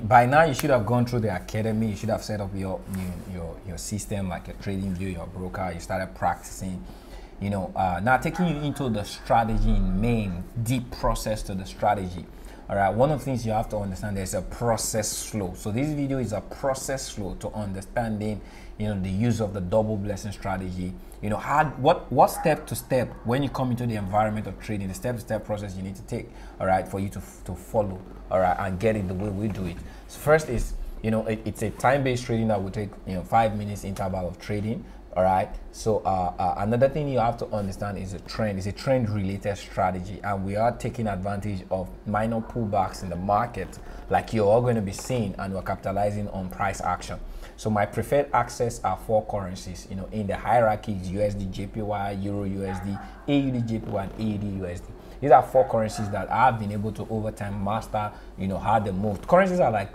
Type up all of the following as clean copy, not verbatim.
by now you should have gone through the academy. You should have set up your system, like your trading view, your broker. You started practicing. Now taking you into the strategy in main, deep process to the strategy. All right, one of the things you have to understand, there's a process flow. So this video is a process flow to understanding, the use of the double blessing strategy. What step to step when you come into the environment of trading, the step-to-step process you need to take, all right, for you to follow, all right, and get it the way we do it. So first is, it's a time-based trading that will take, 5 minutes interval of trading. All right. So another thing you have to understand is a trend. It's a trend-related strategy, and we are taking advantage of minor pullbacks in the market, like you're all going to be seeing, and we're capitalizing on price action. So my preferred access are 4 currencies. In the hierarchy is USD JPY, Euro USD, AUD JPY, and AUD USD. These are 4 currencies that I've been able to over time master. How they move. Currencies are like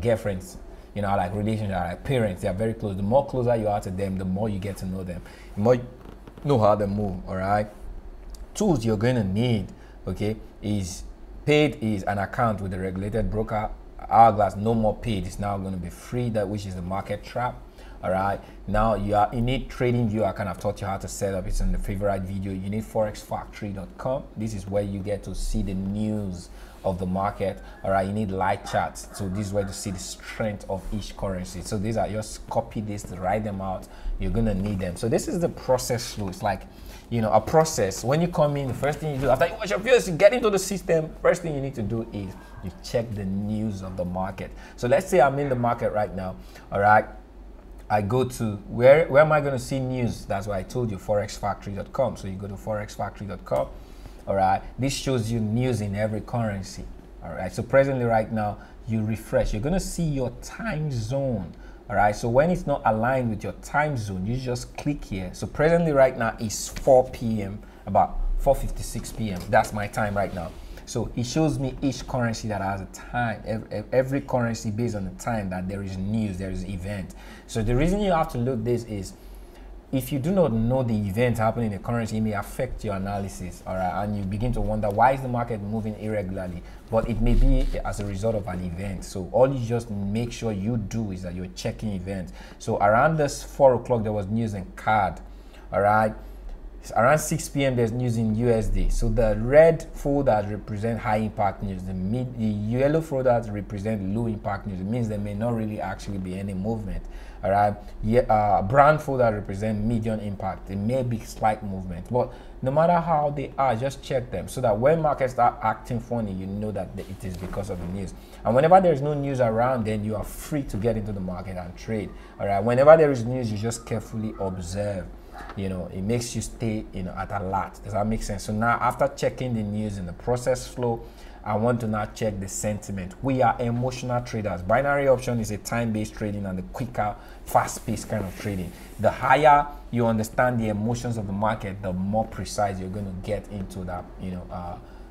girlfriends. Like relationships, like parents, they are very close. The more closer you are to them, the more you get to know them, the more you know how they move. All right. Tools you're going to need, okay, is paid is an account with a regulated broker. Hourglass, no more paid. It's now going to be free, that which is the market trap. All right. Now you need trading view. I kind of taught you how to set up. It's in the favorite video. You need forexfactory.com. This is where you get to see the news of the market. All right, you need light charts. So this is where to see the strength of each currency. So these are, just copy this to write them out. You're gonna need them. So this is the process flow. It's like, a process. When you come in, the first thing you do after you watch your videos, you get into the system. First thing you need to do is you check the news of the market. So let's say I'm in the market right now. All right, I go to where am I going to see news? That's why I told you forexfactory.com. So you go to forexfactory.com. All right, this shows you news in every currency. All right, so presently right now you refresh, you're going to see your time zone. All right, so when it's not aligned with your time zone, you just click here. So presently right now is 4 p.m. about 4:56 p.m. That's my time right now. So it shows me each currency that has a time, every currency based on the time that there is news, there is event. So the reason you have to look this is, if you do not know the event happening in the currency, it may affect your analysis, all right? And you begin to wonder, why is the market moving irregularly? But it may be as a result of an event. So all you just make sure you do is that you're checking events. So around this 4 o'clock, there was news in CAD, all right? Around 6 p.m. there's news in USD. So the red folders represent high impact news. The yellow folders represent low impact news. It means there may not really actually be any movement. All right. Brown folder represent medium impact. It may be slight movement, but no matter how they are, just check them so that when markets start acting funny, you know that it is because of the news. And whenever there is no news around, then you are free to get into the market and trade. All right. Whenever there is news, you just carefully observe. It makes you stay, at alert. Does that make sense? So now, after checking the news in the process flow, I want to now check the sentiment. We are emotional traders. Binary option is a time-based trading and the quicker, fast-paced kind of trading. The higher you understand the emotions of the market, the more precise you're going to get into that,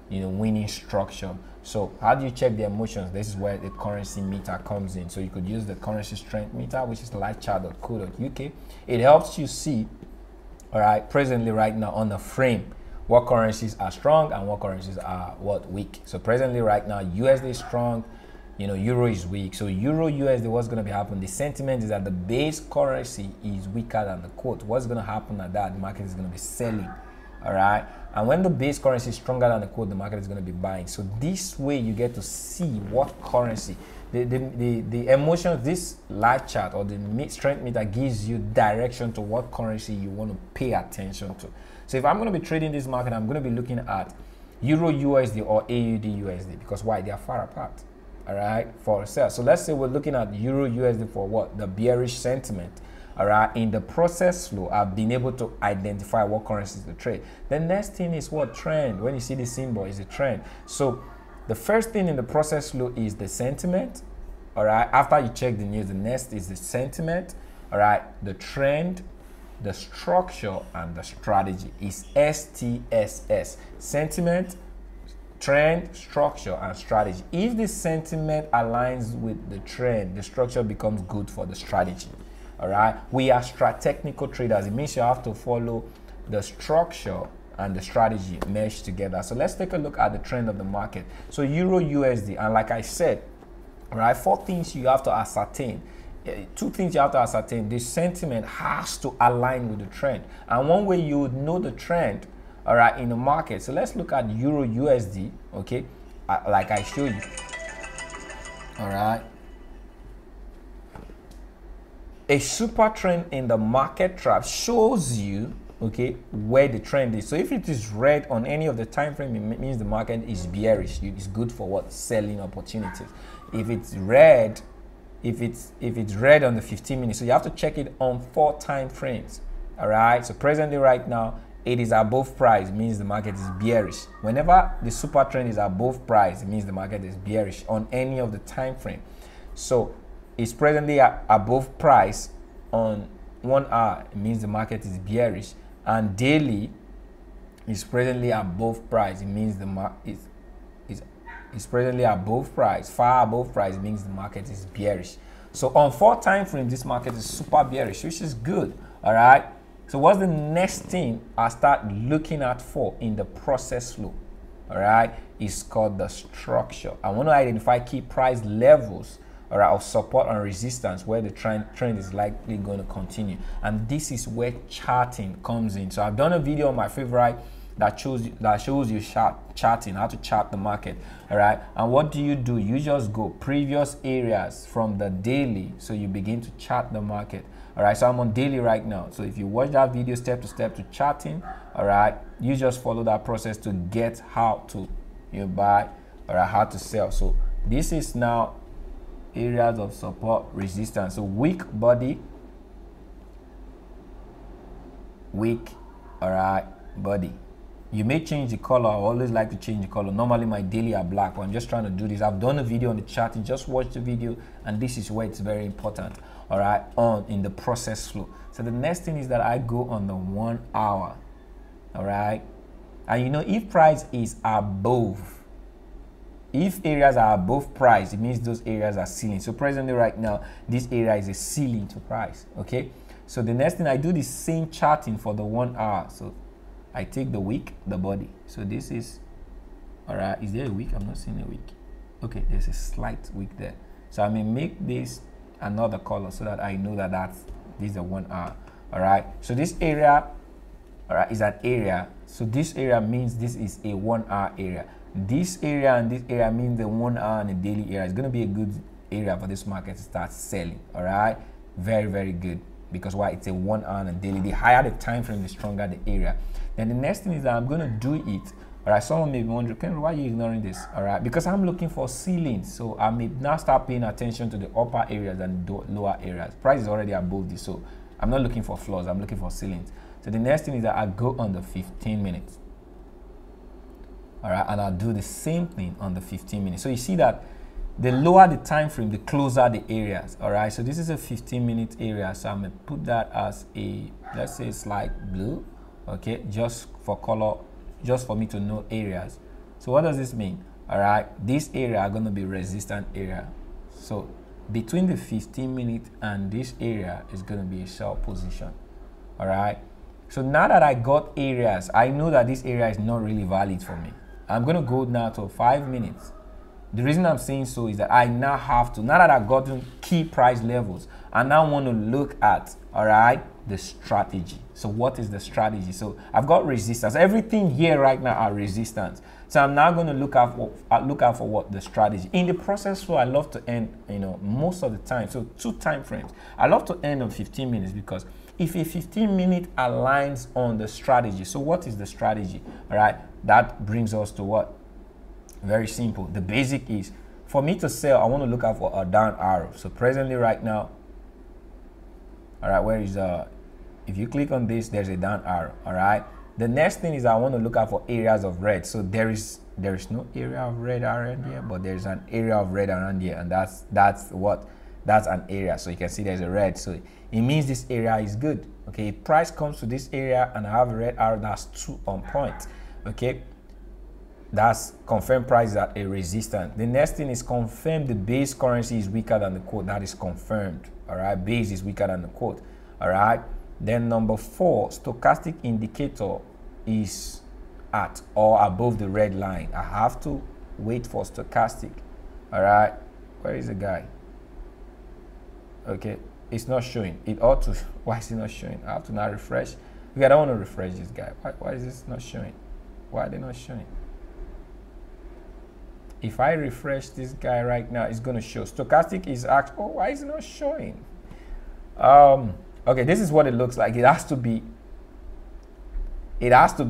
winning structure. So how do you check the emotions? This is where the currency meter comes in. So you could use the currency strength meter, which is lightchart.co.uk. It helps you see, all right, presently right now on the frame, what currencies are strong and what currencies are weak. So presently right now, USD is strong, Euro is weak. So Euro USD, what's going to be happening? The sentiment is that the base currency is weaker than the quote. What's going to happen at that? The market is going to be selling. All right. And when the base currency is stronger than the quote, the market is going to be buying. So this way you get to see what currency, the emotion, this light chart or the strength meter gives you direction to what currency you want to pay attention to. So if I'm going to be trading this market, I'm going to be looking at Euro USD or AUD USD, because why? They are far apart. All right, for sale. So let's say we're looking at Euro USD for what? The bearish sentiment. All right, in the process flow, I've been able to identify what currencies to trade. The next thing is what? Trend. When you see the symbol, is a trend. So the first thing in the process flow is the sentiment. All right, after you check the news, the next is the sentiment. All right, the trend, the structure, and the strategy is STSS. Sentiment, trend, structure, and strategy. If the sentiment aligns with the trend, the structure becomes good for the strategy. All right, we are technical traders. It means you have to follow the structure and the strategy meshed together. So let's take a look at the trend of the market. So Euro USD, and like I said, All right, four things you have to ascertain. Two things you have to ascertain. The sentiment has to align with the trend, and one way you would know the trend, all right, in the market. So let's look at Euro USD. Okay, like I showed you. All right, a super trend in the market trap shows you, okay, where the trend is. So if it is red on any of the time frame, it means the market is bearish. It's good for what? Selling opportunities. If it's red, if it's red on the 15 minutes, so you have to check it on 4 time frames. All right, so presently right now it is above price, means the market is bearish. Whenever the super trend is above price, it means the market is bearish on any of the time frame. So it's presently above price on 1 hour, it means the market is bearish, and daily is presently above price, it means the market is presently above price, far above price, it means the market is bearish. So on 4 time frames, this market is super bearish, which is good. All right, so what's the next thing I start looking at for in the process flow? All right, it's called the structure. I want to identify key price levels, all right, of support and resistance where the trend is likely going to continue, and this is where charting comes in. So I've done a video on my favorite that shows you charting, how to chart the market. All right, and what do? You just go previous areas from the daily, so you begin to chart the market. All right, so I'm on daily right now. So if you watch that video step to step to charting, all right, you just follow that process to get how to buy or how to sell. So this is now areas of support, resistance. So weak body, weak, all right, body. You may change the color. I always like to change the color. Normally my daily are black, but I'm just trying to do this. I've done a video on the charting. Just watch the video, and this is where it's very important, all right, in the process flow. So the next thing is that I go on the 1 hour, all right, and if price is above, if areas are above price, it means those areas are ceiling. So presently right now, this area is a ceiling to price. Okay, so the next thing, I do the same charting for the 1 hour. So I take the wick, the body. So this is, all right, is there a wick? I'm not seeing a wick. Okay, there's a slight wick there. So I may make this another color so that I know that this is a 1 hour. All right, so this area, all right, is an area. So this area means this is a 1 hour area. This area and this area means the 1 hour and the daily area is going to be a good area for this market to start selling. All right, very, very good, because why? It's a 1 hour and a daily. The higher the time frame, the stronger the area. Then the next thing is that I'm going to do it. All right, someone may be wondering, Ken, why are you ignoring this? All right, because I'm looking for ceilings. So I may now start paying attention to the upper areas and the lower areas. Price is already above this, so I'm not looking for floors. I'm looking for ceilings. So the next thing is that I go on the 15 minutes. All right, and I'll do the same thing on the 15 minutes. So you see that the lower the time frame, the closer the areas. All right, so this is a 15-minute area. So I'm going to put that as a, let's say, slight blue. Okay, just for color, just for me to know areas. So what does this mean? All right, this area are going to be resistant area. So between the 15-minute and this area is going to be a sell position. All right, so now that I got areas, I know that this area is not really valid for me. I'm going to go now to 5 minutes. The reason I'm saying so is that I now have to, now that I've gotten key price levels, I now want to look at, all right, the strategy. So what is the strategy? So I've got resistance. Everything here right now are resistance. So I'm now going to look out for what? The strategy. In the process flow, I love to end, most of the time. So 2 time frames. I love to end on 15 minutes because if a 15-minute aligns on the strategy, so what is the strategy? All right, that brings us to what? Very simple. The basic is, for me to sell, I want to look out for a down arrow. So presently right now, all right, where is if you click on this, there's a down arrow. All right, the next thing is I want to look out for areas of red. So there is no area of red around here, but there's an area of red around here, and that's an area. So you can see there's a red, so it means this area is good. Okay, if price comes to this area and I have a red arrow, that's 2 on point. Okay, that's confirmed price is at a resistance. The next thing is confirm the base currency is weaker than the quote. That is confirmed. All right, base is weaker than the quote. All right, then number 4, stochastic indicator is at or above the red line. I have to wait for stochastic. All right, Where is the guy? Okay, it's not showing. It ought to. Why is it not showing? I have to now refresh. Okay, I don't want to refresh this guy. Why is this not showing? Why are they not showing? If I refresh this guy right now, it's going to show. Stochastic is actually. Oh, why is it not showing? Okay, this is what it looks like. It has to be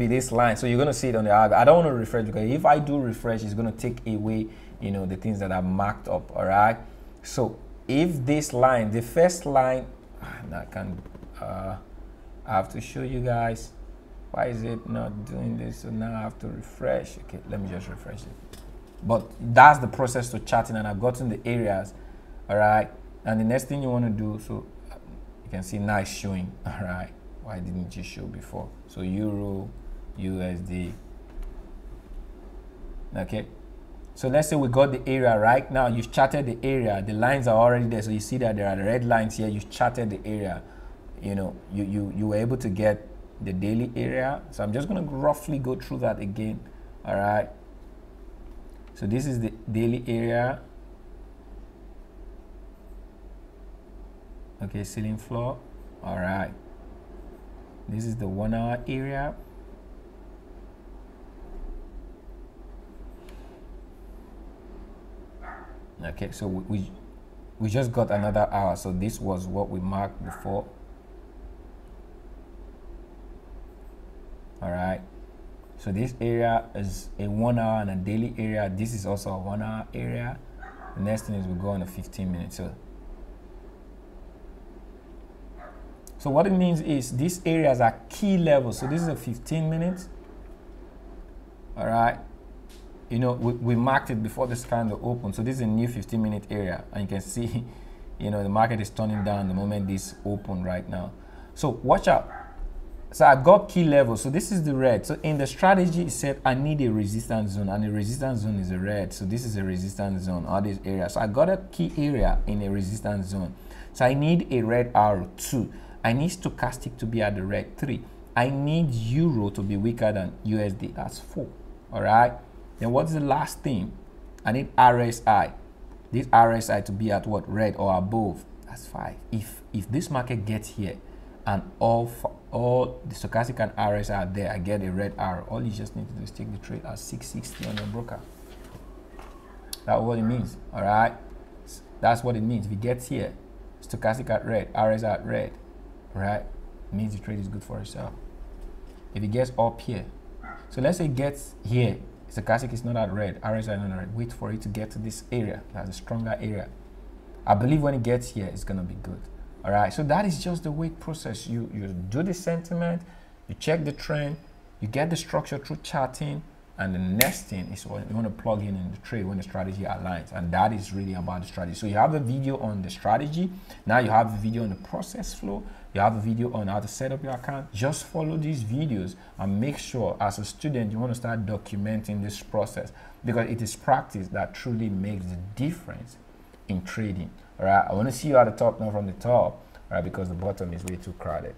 this line. So you're going to see it on the other. I don't want to refresh because if I do refresh, it's going to take away, you know, the things that are marked up. All right. So if this line, the first line, I can't. I have to show you guys. Why is it not doing this? So now I have to refresh. Okay, let me just refresh it. But that's the process to charting, and I've gotten the areas. All right. And the next thing you want to do, so you can see now it's showing. All right. Why didn't you show before? So Euro, USD. Okay. So let's say we got the area right now. You've charted the area. The lines are already there. So you see that there are the red lines here. You've charted the area. You know, you were able to get the daily area. So I'm just going to roughly go through that again. All right. So this is the daily area. Okay, ceiling floor. All right. This is the 1 hour area. Okay, so we just got another hour. So this was what we marked before. All right. So this area is a 1 hour and a daily area. This is also a 1 hour area. The next thing is we go on a 15 minutes. So what it means is these areas are key levels. So this is a 15 minutes. All right. You know, we marked it before this kind of open. So this is a new 15-minute area. And you can see, you know, the market is turning down the moment this open right now. So watch out. So I got key levels. So this is the red. So in the strategy, it said I need a resistance zone, and the resistance zone is a red. So this is a resistance zone, all these areas. So I got a key area in a resistance zone. So I need a red arrow 2. I need stochastic to be at the red 3. I need Euro to be weaker than USD. That's 4. All right. Then what's the last thing? I need RSI. This RSI to be at what? Red or above. That's 5. If this market gets here and all the stochastic and RSI are there, I get a red arrow. All you just need to do is take the trade at 660 on your broker. That's what it means. All right. That's what it means. If it gets here, stochastic at red, RSI at red, right? It means the trade is good for itself. If it gets up here, so let's say it gets here, stochastic is not at red, RSI is not at red. Wait for it to get to this area. That's a stronger area. I believe when it gets here, it's gonna be good. All right. So that is just the wait process. You do the sentiment, you check the trend, you get the structure through charting, and the next thing is what you want to plug in the trade when the strategy aligns, and that is really about the strategy. So you have a video on the strategy. Now you have a video on the process flow. You have a video on how to set up your account. Just follow these videos and make sure as a student you want to start documenting this process, because it is practice that truly makes the difference in trading. All right. I want to see you at the top, not from the top, all right, because the bottom is way too crowded.